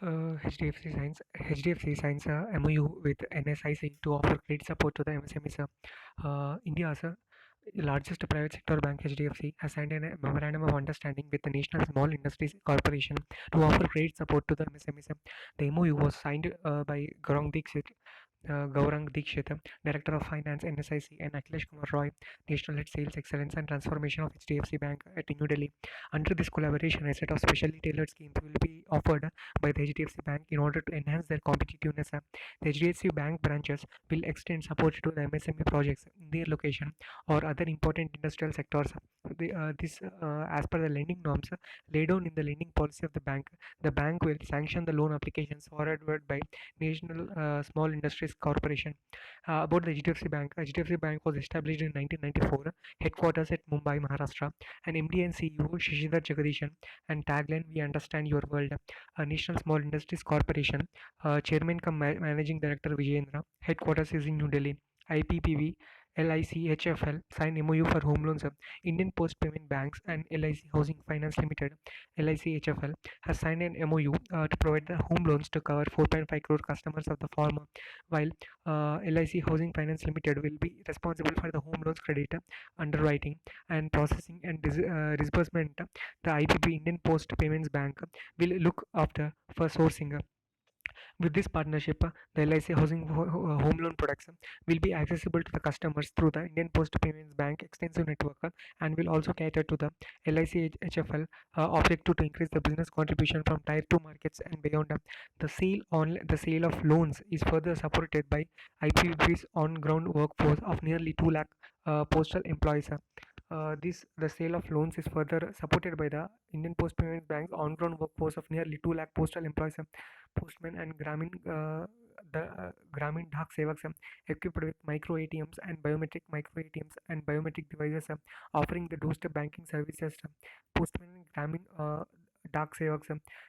HDFC signs a MOU with NSIC to offer credit support to the MSMEs. India's largest private sector bank, HDFC, has signed a memorandum of understanding with the National Small Industries Corporation to offer credit support to the MSMEs. The MOU was signed by Gaurang Dikshit, Director of Finance, NSIC, and Akhilesh Kumar Roy, National Head Sales Excellence and Transformation of HDFC Bank at New Delhi. Under this collaboration, a set of specially tailored schemes will be offered by the HDFC Bank in order to enhance their competitiveness. The HDFC Bank branches will extend support to the MSME projects in their location or other important industrial sectors. As per the lending norms laid down in the lending policy of the bank will sanction the loan applications forwarded by National Small Industries Corporation. About the HDFC Bank was established in 1994, headquarters at Mumbai, Maharashtra, and MD and CEO Shishidhar Jagadishan, and tagline "We understand your world." National Small Industries Corporation, Chairman cum Managing Director Vijayendra, headquarters is in New Delhi. IPPB, LICHFL signed MOU for home loans. Indian Post Payment Banks and LIC Housing Finance Limited, LICHFL, has signed an MOU to provide the home loans to cover 4.5 crore customers of the former, while LIC Housing Finance Limited will be responsible for the home loans credit, underwriting, and processing and disbursement. The IPP, Indian Post Payments Bank, will look after for sourcing. With this partnership, the LIC Housing Home Loan products will be accessible to the customers through the Indian Post Payments Bank extensive network, and will also cater to the LIC HFL objective to increase the business contribution from Tier 2 markets and beyond. The sale of loans is further supported by IPB's on-ground workforce of nearly 2 lakh postal employees. The sale of loans is further supported by the Indian Post Payments Bank's on-ground workforce of nearly 2 lakh postal employees, postmen and Gramin Dhak Sevaks, equipped with micro ATMs and biometric devices, offering the doorstep banking services. Postmen and Gramin Dak Sevaks.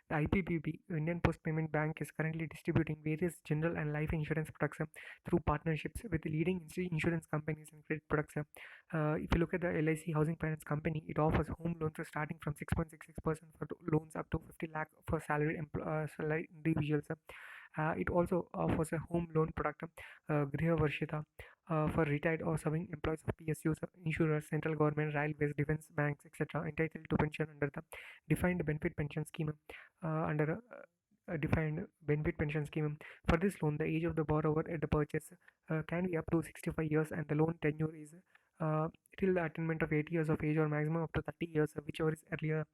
The IPPB, Indian Post Payment Bank, is currently distributing various general and life insurance products through partnerships with leading insurance companies and credit products. If you look at the LIC Housing Finance Company, it offers home loans starting from 6.66% for loans up to 50 lakh for salaried individuals. It also offers a home loan product, Griha Varshita, for retired or serving employees of PSUs, insurers, central government, railways, defense banks, etc., entitled to pension under the defined benefit pension scheme. Under a defined benefit pension scheme. For this loan, the age of the borrower at the purchase can be up to 65 years, and the loan tenure is till the attainment of 80 years of age, or maximum up to 30 years, whichever is earlier.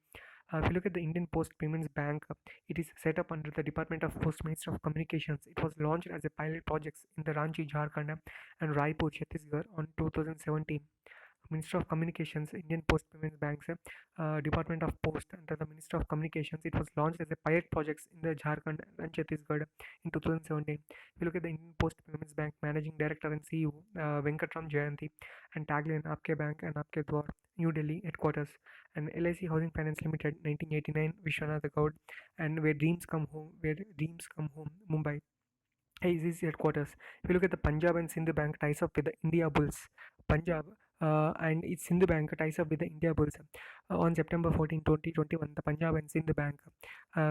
If you look at the Indian Post Payments Bank, it is set up under the Department of Post Ministry of Communications. It was launched as a pilot project in the Ranchi, Jharkhand, and Raipur, Chhattisgarh on 2017. Minister of Communications, Indian Post Payments Banks, Department of Post under the Minister of Communications. It was launched as a pilot project in the Jharkhand and Chhattisgarh in 2017. If you look at the Indian Post Payments Bank Managing Director and CEO, Venkatram Jayanti, and tagline Aapke Bank and Aapke Dwar, New Delhi headquarters, and LIC Housing Finance Limited, 1989, Vishwanath Gaud, and Where Dreams Come Home, Mumbai. Is headquarters. If you look at the Punjab and Sindh Bank ties up with the India Bulls. Punjab and its Sindh Bank ties up with the India Bulls. On September 14, 2021, the Punjab and Sindh Bank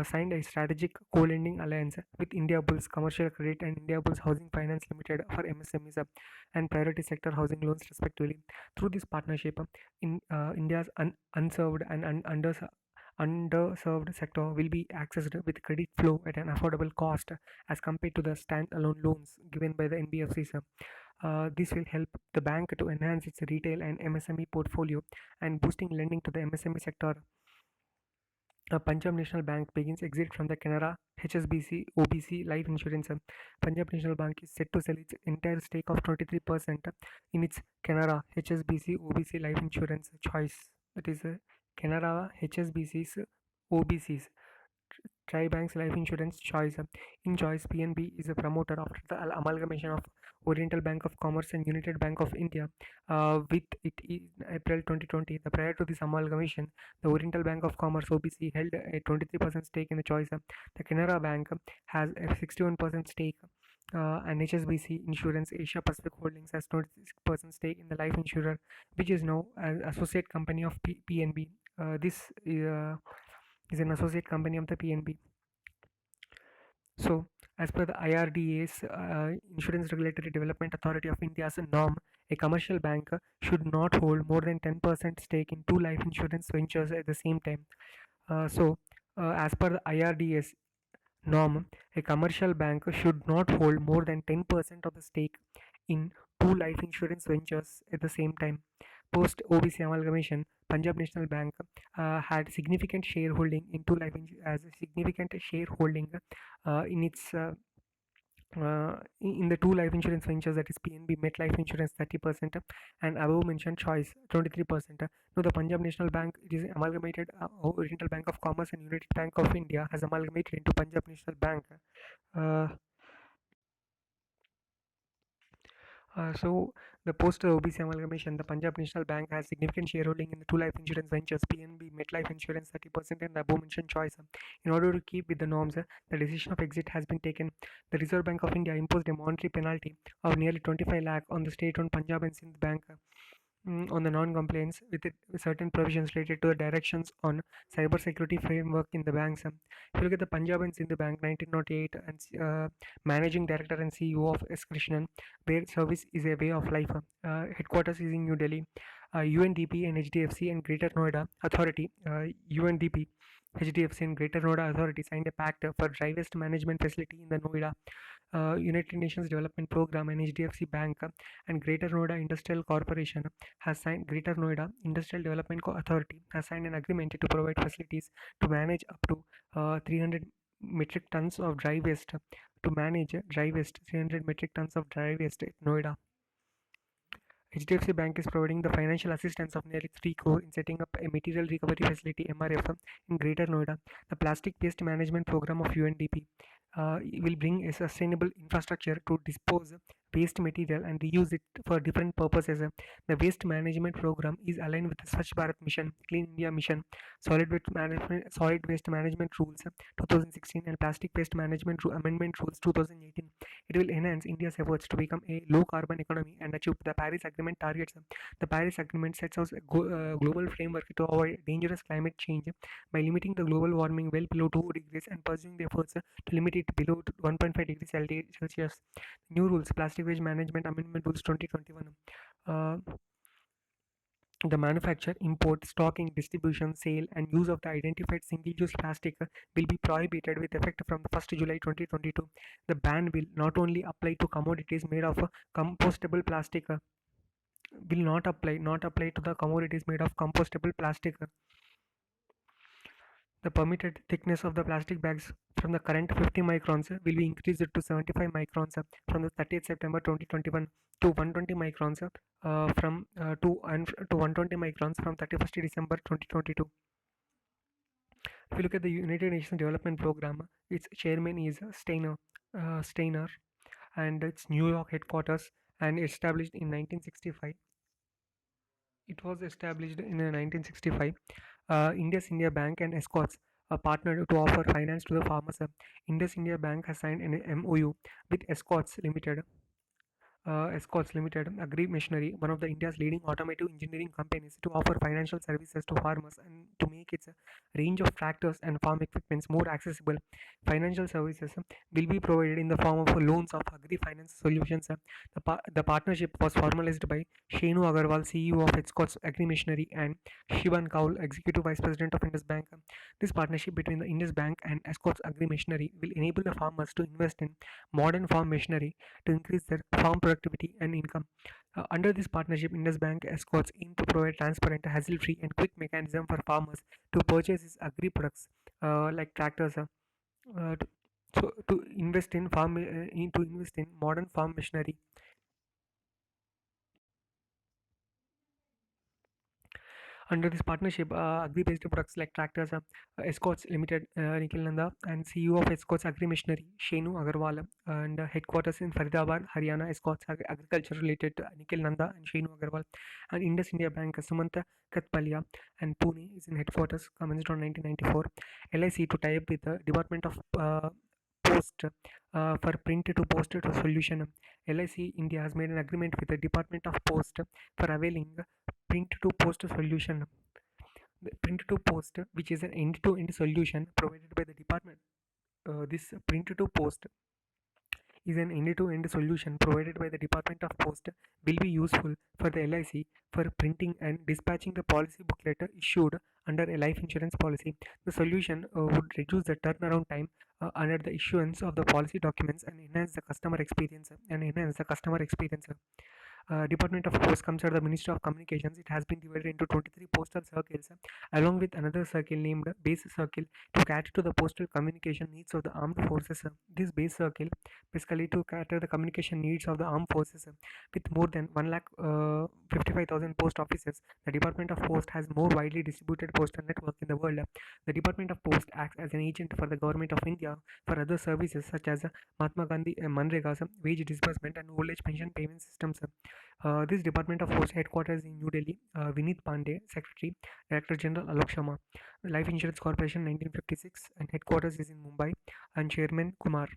signed a strategic co-lending alliance with India Bulls Commercial Credit and India Bulls Housing Finance Limited for MSMEs and priority sector housing loans respectively. Through this partnership, in India's unserved and underserved sector will be accessed with credit flow at an affordable cost as compared to the standalone loans given by the NBFCs. This will help the bank to enhance its retail and MSME portfolio and boosting lending to the MSME sector. Punjab National Bank begins exit from the Canara HSBC OBC life insurance. Punjab National Bank is set to sell its entire stake of 23% in its Canara HSBC OBC life insurance choice. That is Canara HSBC's OBC's Tribank's life insurance choice. In choice, PNB is a promoter after the amalgamation of Oriental Bank of Commerce and United Bank of India with it in April 2020. Prior to this amalgamation, the Oriental Bank of Commerce (OBC) held a 23% stake in the choice. The Canara Bank has a 61% stake. And HSBC Insurance Asia Pacific Holdings has 26% stake in the life insurer, which is now an associate company of PNB. This is an associate company of the PNB. So, as per the IRDA's Insurance Regulatory Development Authority of India's norm, a commercial bank should not hold more than 10% stake in two life insurance ventures at the same time. As per the IRDA's norm, a commercial bank should not hold more than 10% of the stake in two life insurance ventures at the same time. Post OBC amalgamation, Punjab National Bank had significant shareholding in two life as a significant shareholding in its in the two life insurance ventures, that is PNB MetLife Insurance 30% and above mentioned Choice 23%. Now the Punjab National Bank, it is amalgamated. Oriental Bank of Commerce and United Bank of India has amalgamated into Punjab National Bank. Uh, so the post OBC amalgamation, the Punjab National Bank has significant shareholding in the two life insurance ventures, PNB MetLife Insurance 30% and the above mentioned Choice. In order to keep with the norms, the decision of exit has been taken. The Reserve Bank of India imposed a monetary penalty of nearly 25 lakh on the state-owned Punjab and Sindh Bank on the non-compliance with certain provisions related to the directions on cybersecurity framework in the banks. If you look at the Punjab and Sindh Bank 1908 and Managing Director and CEO of S. Krishnan, where service is a way of life. Headquarters is in New Delhi. UNDP and HDFC and Greater Noida Authority, UNDP, HDFC and Greater Noida Authority signed a pact for dry waste management facility in the Noida United Nations Development Program and HDFC Bank and Greater Noida Industrial Corporation has signed Greater Noida Industrial Development Authority has signed an agreement to provide facilities to manage up to 300 metric tons of dry waste to manage dry waste 300 metric tons of dry waste at Noida. HDFC Bank is providing the financial assistance of nearly 3 crore in setting up a material recovery facility MRF in Greater Noida. The plastic waste management program of UNDP will bring a sustainable infrastructure to dispose waste material and reuse it for different purposes. The waste management program is aligned with the Swachh Bharat Mission, Clean India Mission, Solid Waste Management Rules 2016 and Plastic Waste Management Amendment Rules 2018. It will enhance India's efforts to become a low carbon economy and achieve the Paris Agreement targets. The Paris Agreement sets out a global framework to avoid dangerous climate change by limiting the global warming well below 2 degrees and pursuing the efforts to limit it below 1.5 degrees Celsius. New rules, Plastic Waste Management Amendment Rules 2021. Uh, the manufacture, import, stocking, distribution, sale, and use of the identified single-use plastic will be prohibited with effect from the 1st July 2022. The ban will not only apply to commodities made of compostable plastic, will not apply to the commodities made of compostable plastic. The permitted thickness of the plastic bags from the current 50 microns will be increased to 75 microns from the 30th September 2021 to 120 microns to 120 microns from 31st December 2022. If you look at the United Nations Development Program, its chairman is Steiner, and its New York headquarters and established in 1965. It was established in 1965. Indus India Bank and Escorts partnered to offer finance to the farmers. Indus India Bank has signed an MOU with Escorts Limited, Agri Machinery, one of the India's leading automotive engineering companies, to offer financial services to farmers and to make its range of tractors and farm equipments more accessible. Financial services will be provided in the form of loans of Agri Finance Solutions. The partnership was formalized by Shenu Agarwal, CEO of Escorts Agri Machinery, and Shivan Kaul, Executive Vice President of Indus Bank. This partnership between the Indus Bank and Escorts Agri Machinery will enable the farmers to invest in modern farm machinery to increase their farm productivity and income. Under this partnership, Indus Bank Escorts aim to provide transparent, hassle-free, and quick mechanism for farmers to purchase its agri products like tractors. To, to invest in modern farm machinery. Under this partnership, agri-based products like tractors, Escorts Limited, Nikhil Nanda, and CEO of Escorts Agri Machinery, Shenu Agarwal, and headquarters in Faridabad, Haryana, Escorts Agriculture related to Nikhil Nanda and Shenu Agarwal, and Indus India Bank, Sumanta Katpalia, and Pune is in headquarters, commenced on 1994. LIC to tie up with the Department of Post for print to post to solution. LIC India has made an agreement with the Department of Post for availing print to post solution. The print to post, which is an end to end solution provided by the department. This print to post is an end-to-end solution provided by the Department of Post will be useful for the LIC for printing and dispatching the policy booklet issued under a life insurance policy. The solution would reduce the turnaround time under the issuance of the policy documents and enhance the customer experience. Department of Post comes under the Ministry of Communications. It has been divided into 23 postal circles, along with another circle named Base Circle to cater to the postal communication needs of the armed forces. This base circle basically to cater the communication needs of the armed forces with more than 1 lakh 55,000 post offices. The Department of Post has more widely distributed postal network in the world. The Department of Post acts as an agent for the Government of India for other services such as Mahatma Gandhi Manrega's wage disbursement and old age pension payment systems. This Department of Post headquarters in New Delhi. Vineet Pandey, Secretary, Director General Alok Sharma. Life Insurance Corporation 1956 and headquarters is in Mumbai and Chairman Kumar.